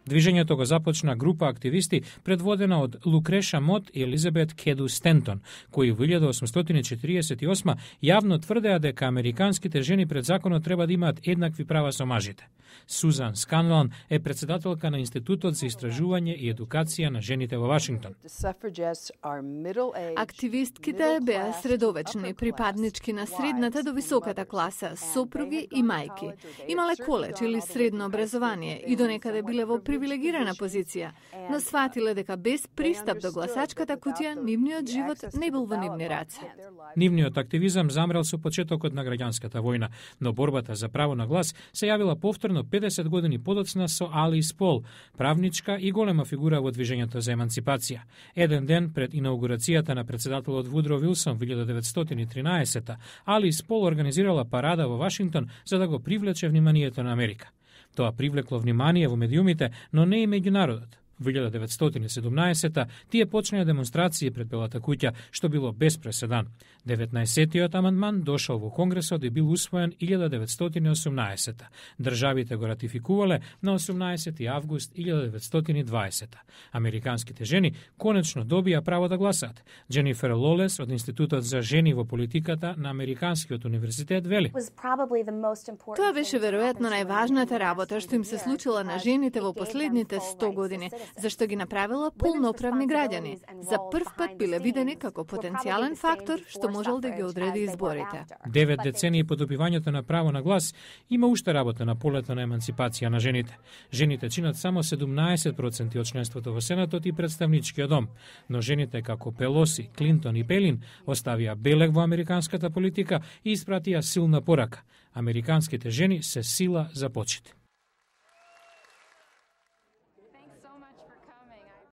Движењето го започна група активисти предводена од Лукреша Мот и Елизабет Кеду Стентон, кои во 1848 јавно тврдеа дека американските жени пред законот треба да имаат еднакви права со мажите. Сузан Сканлан е председателка на Институтот за истражување и едукација на жените во Вашингтон. Активистките беа средовечни, припаднички на средната до високата класа, сопруги и мајки. Имале коледж или средно образование и донекаде биле во привилегирана позиција, но сватиле дека без пристап до гласачката кутија, нивниот живот не бил во нивни раце. Нивниот активизам замрел со почетокот на граѓанската војна, но борбата за право на глас се јавила повторно 50 години подоцна со Алис Пол, правничка и голема фигура во движењето за емансипација. Еден ден пред инаугурацијата на председателот Вудро Вилсон во 1913, Алис Пол организирала парада во Вашингтон за да го привлече вниманието на Америка. Тоа привлекло внимание во медиумите, но не и меѓу народот. Во 1917 тие почнаа демонстрации пред Белата куќа, што било без преседан. 19-тиот амандман дошол во Конгресот и бил усвоен 1918. Државите го ратификувале на 18 август 1920. Американските жени конечно добија право да гласаат. Дженифер Лолес од Институтот за жени во политиката на Американскиот универзитет вели: Тоа беше веројатно најважната работа што им се случила на жените во последните 100 години, зашто ги направила полноправни граѓани. За прв пат биле видени како потенцијален фактор што можел да ги одреди изборите. 9 децении по добивањето на право на глас има уште работа на полето на емансипација на жените. Жените чинат само 17% од членството во Сенатот и представничкиот дом, но жените како Пелоси, Клинтон и Пелин оставија белег во американската политика и испратија силна порака. Американските жени се сила за почит.